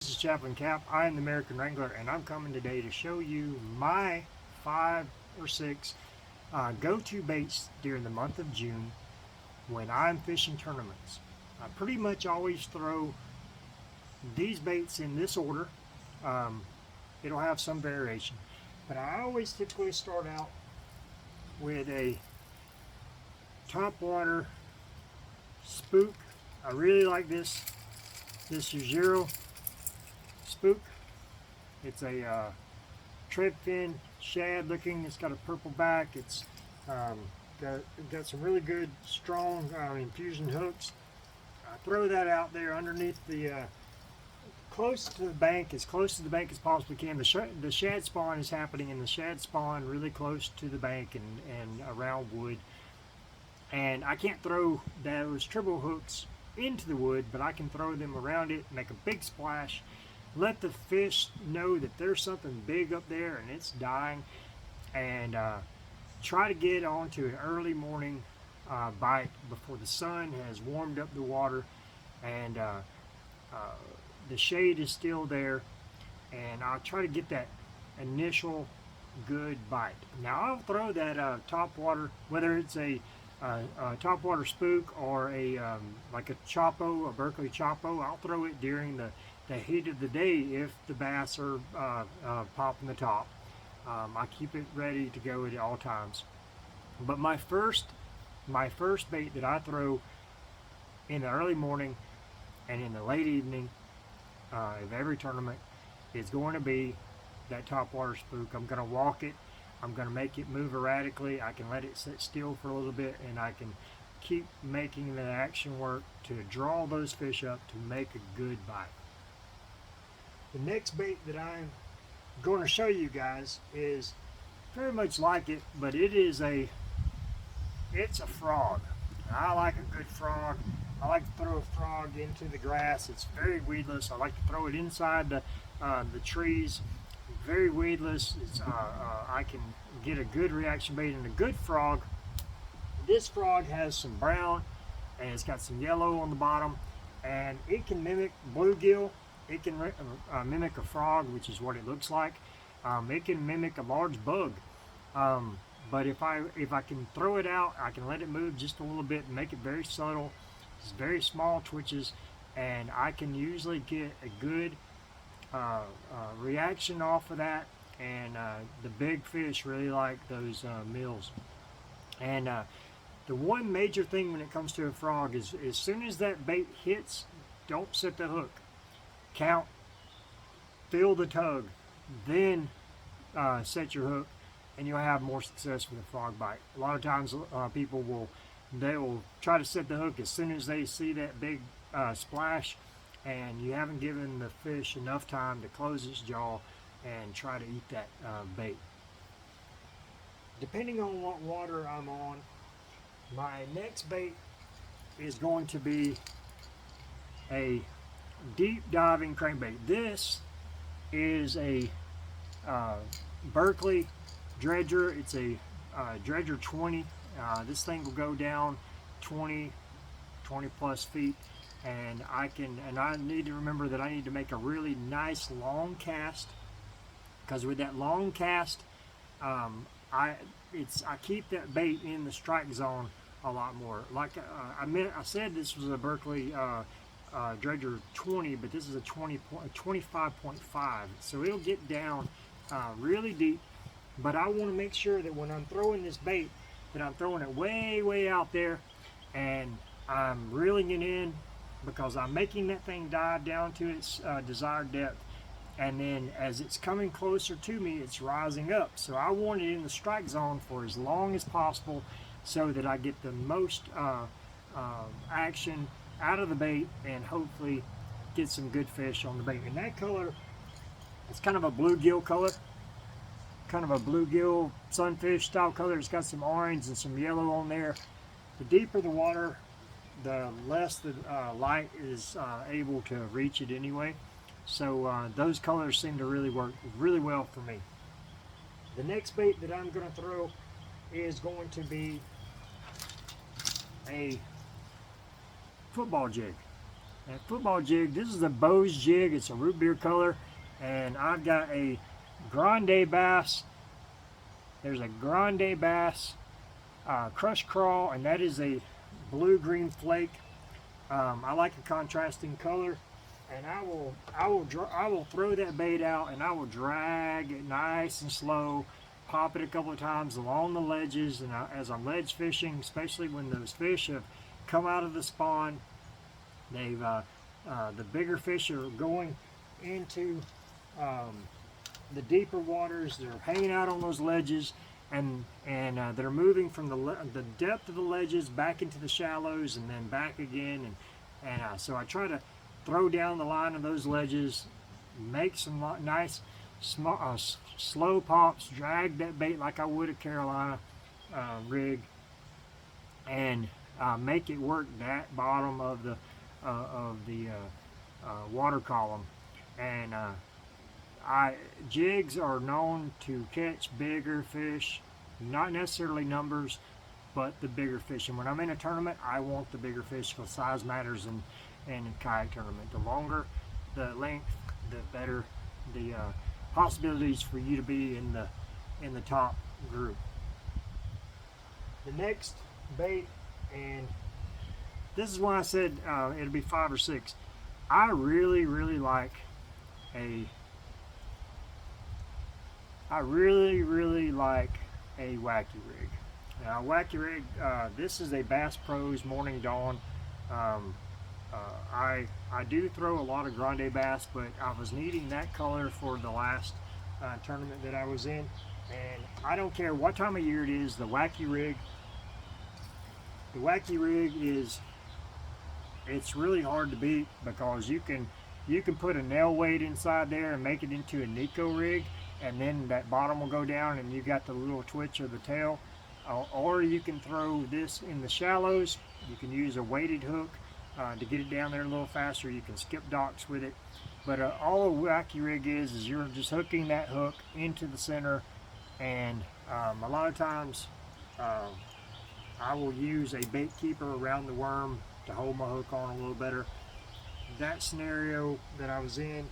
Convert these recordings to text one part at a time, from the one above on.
This is Chaplain Cap. I am the American Wrangler, and I'm coming today to show you my 5 or 6 go-to baits during the month of June when I'm fishing tournaments. I pretty much always throw these baits in this order. It'll have some variation, but I always typically start out with a topwater spook. I really like this Zero spook. It's a tread fin shad looking. It's got a purple back. It's got some really good strong infusion hooks. I throw that out there underneath the close to the bank, as close to the bank as possibly can. The shad spawn is happening in the shad spawn really close to the bank and around wood. And I can't throw those triple hooks into the wood, but I can throw them around it, make a big splash, let the fish know that there's something big up there and it's dying, and try to get onto an early morning bite before the sun has warmed up the water and the shade is still there, and I'll try to get that initial good bite. Now I'll throw that top water, whether it's a topwater spook or like a Chopo, a Berkeley Chopo. I'll throw it during the heat of the day if the bass are popping the top. I keep it ready to go at all times. But my first bait that I throw in the early morning and in the late evening of every tournament is going to be that topwater spook. I'm going to walk it. I'm going to make it move erratically. I can let it sit still for a little bit, and I can keep making the action work to draw those fish up to make a good bite. The next bait that I'm going to show you guys is very much like it, but it's a frog. I like a good frog. I like to throw a frog into the grass. It's very weedless. I like to throw it inside the trees. Very weedless. I can get a good reaction bait and a good frog. This frog has some brown and it's got some yellow on the bottom, and it can mimic bluegill. It can mimic a frog, which is what it looks like. It can mimic a large bug. But if I can throw it out, I can let it move just a little bit and make it very subtle. It's very small twitches, and I can usually get a good reaction off of that, and the big fish really like those meals. And the one major thing when it comes to a frog is as soon as that bait hits, don't set the hook. Count, feel the tug, then set your hook, and you'll have more success with a frog bite. A lot of times people will try to set the hook as soon as they see that big splash, and you haven't given the fish enough time to close its jaw and try to eat that bait. Depending on what water I'm on, my next bait is going to be a deep diving crankbait. This is a Berkeley dredger. It's a dredger 20. This thing will go down 20 plus feet, and I need to remember that I need to make a really nice long cast, because with that long cast I keep that bait in the strike zone a lot more. Like I said this was a Berkeley dredger 20, but this is a 25.5, so it'll get down really deep. But I want to make sure that when I'm throwing this bait, that I'm throwing it way out there, and I'm reeling it in, because I'm making that thing dive down to its desired depth, and then as it's coming closer to me, it's rising up. So I want it in the strike zone for as long as possible, so that I get the most action out of the bait and hopefully get some good fish on the bait. And that color, it's kind of a bluegill color, kind of a bluegill sunfish style color. It's got some orange and some yellow on there. The deeper the water, the less the light is able to reach it anyway. So those colors seem to really work really well for me. The next bait that I'm going to throw is going to be a football jig. that football jig. This is a Bose jig. It's a root beer color, and I've got a Grande Bass. There's a Grande Bass Crush Crawl, and that is a blue-green flake. I like a contrasting color, and I will throw that bait out, and I will drag it nice and slow, pop it a couple of times along the ledges, and as I'm ledge fishing, especially when those fish have come out of the spawn, they've the bigger fish are going into the deeper waters. They're hanging out on those ledges, and they're moving from the depth of the ledges back into the shallows and then back again, and so I try to throw down the line of those ledges, make some nice small, slow pops, drag that bait like I would a Carolina rig, and make it work that bottom of the water column. And jigs are known to catch bigger fish, not necessarily numbers, but the bigger fish. And when I'm in a tournament, I want the bigger fish because size matters in a kayak tournament. The longer the length, the better the possibilities for you to be in the top group. The next bait, and this is when I said it'll be 5 or 6. I really like a wacky rig. Now, wacky rig, this is a Bass Pro's Morning Dawn. I do throw a lot of Grande Bass, but I was needing that color for the last tournament that I was in, and I don't care what time of year it is. The wacky rig is, it's really hard to beat because you can put a nail weight inside there and make it into a Nico rig, and then that bottom will go down and you got the little twitch of the tail. Or you can throw this in the shallows. You can use a weighted hook to get it down there a little faster. You can skip docks with it. But all a wacky rig is you're just hooking that hook into the center, and a lot of times I will use a bait keeper around the worm to hold my hook on a little better. That scenario that I was in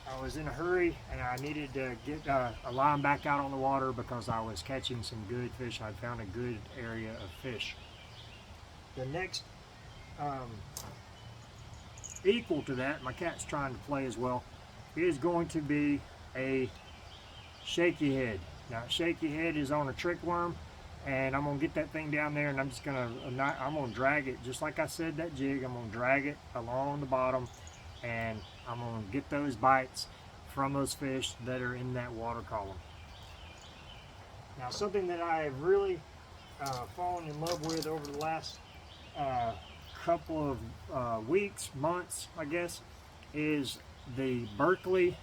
a hurry, and I needed to get a line back out on the water because I was catching some good fish. I found a good area of fish. The next, equal to that, my cat's trying to play as well, is going to be a shaky head. Now, shaky head is on a trick worm, and I'm gonna get that thing down there, and I'm gonna drag it just like I said that jig. I'm gonna drag it along the bottom, and I'm gonna get those bites from those fish that are in that water column. Now, something that I have really fallen in love with over the last couple of weeks, months, I guess, is the Berkley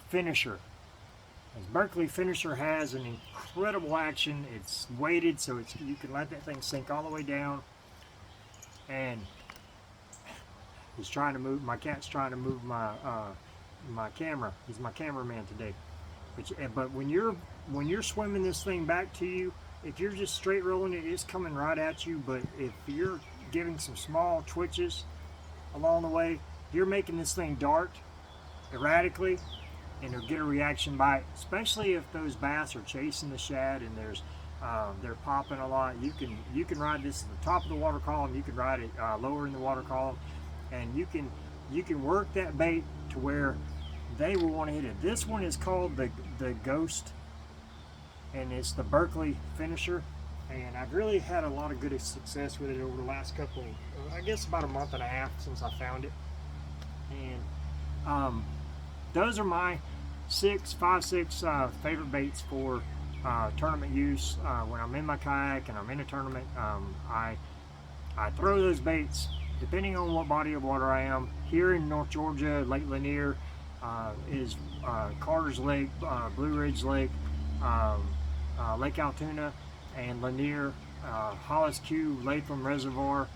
Finisher. This Berkley Finisher has an incredible action. It's weighted, so you can let that thing sink all the way down. And he's trying to move. My cat's trying to move my camera. He's my cameraman today. But when you're swimming this thing back to you, if you're just straight rolling it, it's coming right at you. But if you're giving some small twitches along the way, you're making this thing dart erratically, and it'll get a reaction bite. Especially if those bass are chasing the shad and they're popping a lot. You can ride this at the top of the water column. You can ride it lower in the water column, and you can work that bait to where they will want to hit it. This one is called the Ghost, and it's the Berkley Finisher, and I've really had a lot of good success with it over the last couple, I guess about a month and a half since I found it. And those are my 5, 6 favorite baits for tournament use. When I'm in my kayak and I'm in a tournament, I throw those baits depending on what body of water I am. Here in North Georgia, Lake Lanier is Carter's Lake, Blue Ridge Lake, Lake Altoona, and Lanier, Hollis Q, Latham Reservoir.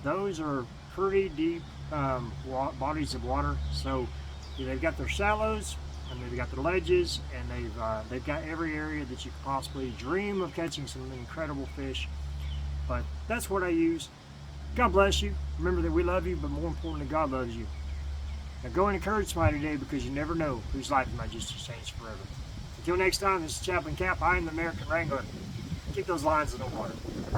Those are pretty deep bodies of water, so they've got their shallows and they've got their ledges, and they've got every area that you could possibly dream of catching some incredible fish. But that's what I use. God bless you. Remember that we love you, but more importantly, God loves you. Now go and encourage somebody today, because you never know whose life might just change forever. Until next time, this is Chaplain Cap. I am the American Wrangler. Keep those lines in the water.